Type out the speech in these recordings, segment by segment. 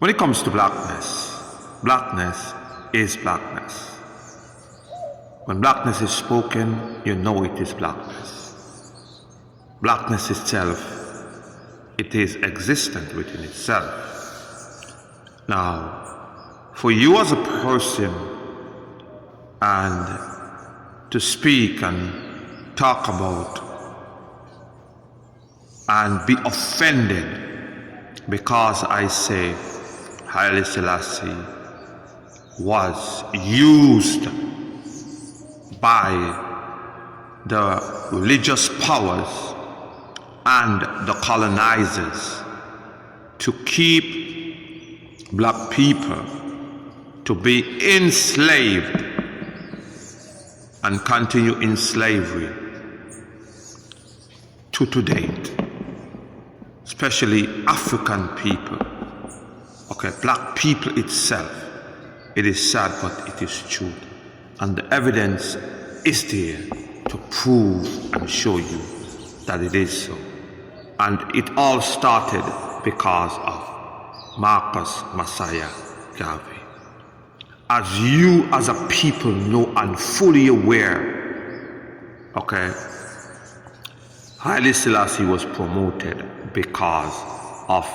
When it comes to blackness, blackness is blackness. When blackness is spoken, you know it is blackness. Blackness itself, it is existent within itself. Now, for you as a person and to speak and talk about and be offended because I say Haile Selassie was used by the religious powers and the colonizers to keep black people to be enslaved and continue in slavery to date, especially African people, okay, black people itself. It is sad, but it is true. And the evidence is there to prove and show you that it is so. And it all started because of Marcus Messiah Garvey. As you as a people know and fully aware, okay, Haile Selassie was promoted because of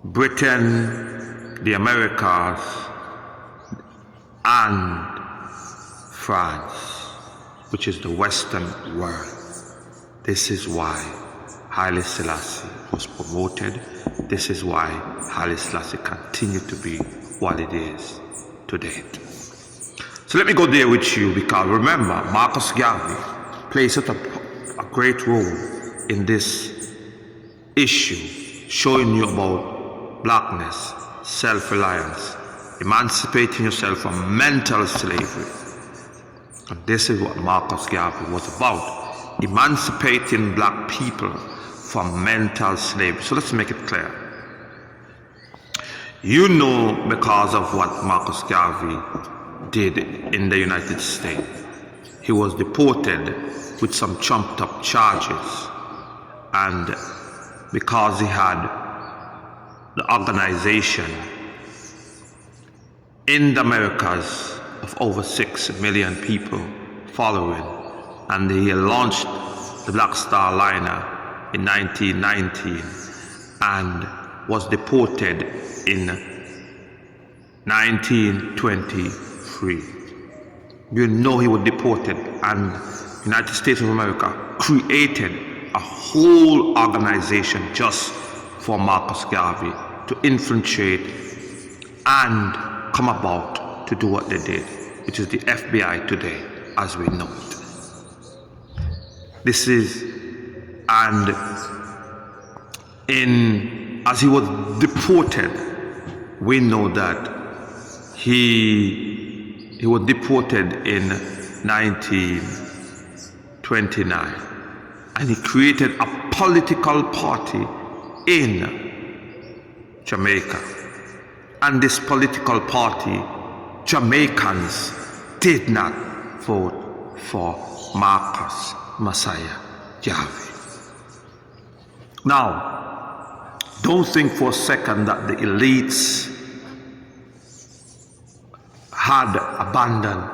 Britain, the Americas, and France, which is the Western world. This is why Haile Selassie was promoted. This is why Haile Selassie continued to be what it is to date. So let me go there with you, because remember, Marcus Garvey plays such a great role in this issue, showing you about blackness, self-reliance, emancipating yourself from mental slavery. And this is what Marcus Garvey was about, emancipating black people from mental slavery. So let's make it clear. You know, because of what Marcus Garvey did in the United States, he was deported with some trumped up charges, and because he had the organization in the Americas of over 6 million people following, and he launched the Black Star liner in 1919 and was deported in 1923. You know he was deported, and United States of America created a whole organization just for Marcus Garvey to infiltrate and come about to do what they did, which is the FBI today as we know it. This is, and as he was deported, we know that he was deported in 1929, and he created a political party in Jamaica. And this political party, Jamaicans did not vote for Marcus Messiah Garvey. Now, don't think for a second that the elites had abandoned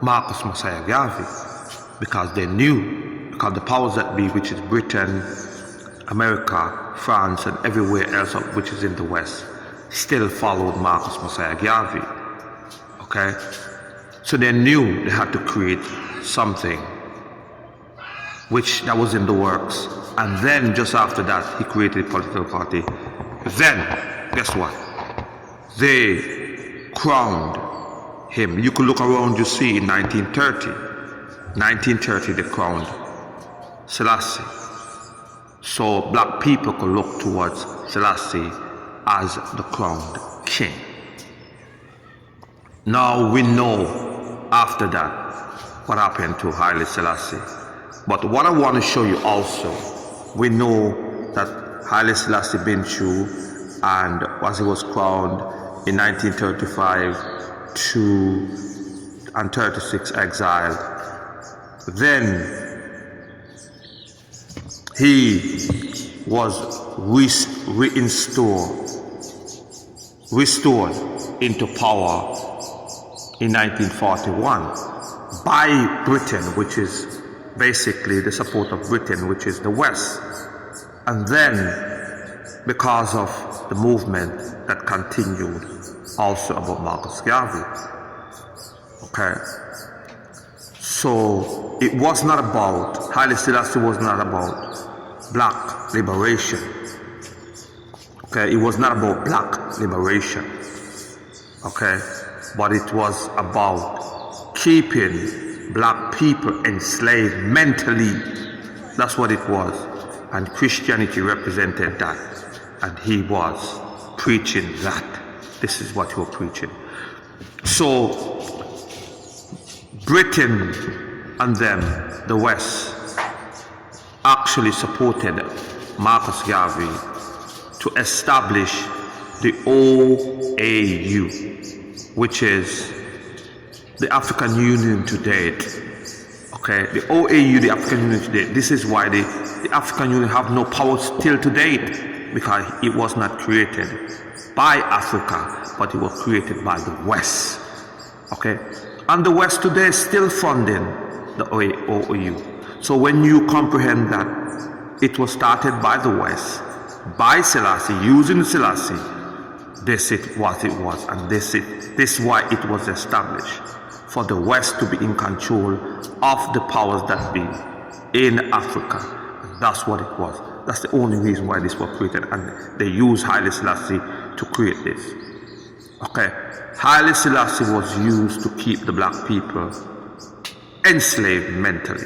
Marcus Messiah Garvey, because they knew, because the powers that be, which is Britain, America, France, and everywhere else which is in the West, still followed Marcus Messiah Garvey. Okay? So they knew they had to create something which that was in the works. And then just after that, he created a political party. Then, guess what? They crowned him. You could look around, you see in 1930, they crowned Selassie. So black people could look towards Selassie as the crowned king. Now we know after that what happened to Haile Selassie. But what I want to show you also, we know that Haile Selassie been through, and as he was crowned in 1935 and 36 exiled. Then he was reinstalled restored into power in 1941 by Britain, which is basically the support of Britain, which is the West. And then, because of the movement that continued also about Marcus Garvey. Okay. So it was not about, Haile Selassie was not about black liberation. Okay, it was not about black liberation. Okay, but it was about keeping black people enslaved mentally. That's what it was. And Christianity represented that. And he was preaching that. This is what he was preaching. So Britain and them, the West, actually supported Marcus Garvey to establish the OAU, which is the African Union to date. Okay, the OAU, the African Union to date. This is why the African Union have no power still to date, because it was not created by Africa, but it was created by the West. Okay, and the West today is still funding the OAU. So when you comprehend that it was started by the West, by Selassie, using Selassie, this is what it was, and this is why it was established, for the West to be in control of the powers that be in Africa. And that's what it was. That's the only reason why this was created, and they used Haile Selassie to create this. Okay, Haile Selassie was used to keep the black people enslaved mentally,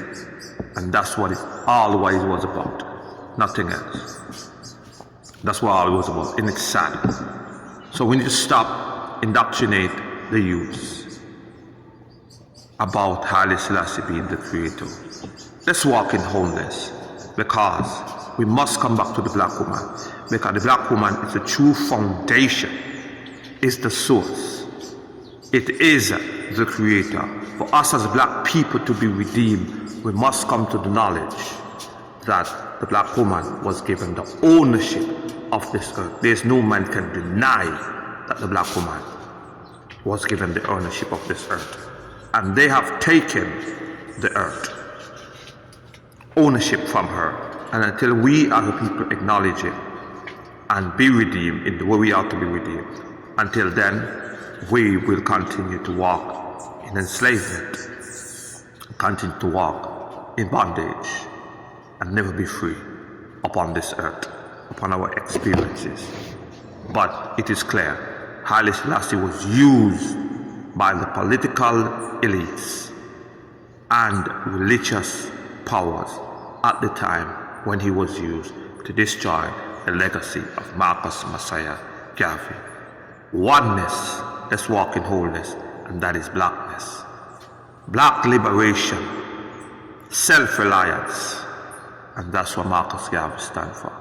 and that's what all what it was about, nothing else. That's what all it was about, and it's sad. So we need to stop indoctrinate the youth about Haile Selassie being the creator. Let's walk in wholeness, because we must come back to the black woman, because the black woman is the true foundation, is the source. It is the creator. For us as black people to be redeemed, we must come to the knowledge that the black woman was given the ownership of this earth. There's no man can deny that the black woman was given the ownership of this earth. And they have taken the earth, ownership from her. And until we as a people acknowledge it and be redeemed in the way we are to be redeemed, until then, we will continue to walk in enslavement, continue to walk in bondage, and never be free upon this earth, upon our experiences. But it is clear, Haile Selassie was used by the political elites and religious powers at the time when he was used to destroy the legacy of Marcus Messiah Garvey. Oneness, let's walk in wholeness, and that is blackness. Black liberation, self-reliance, and that's what Marcus Garvey stands for.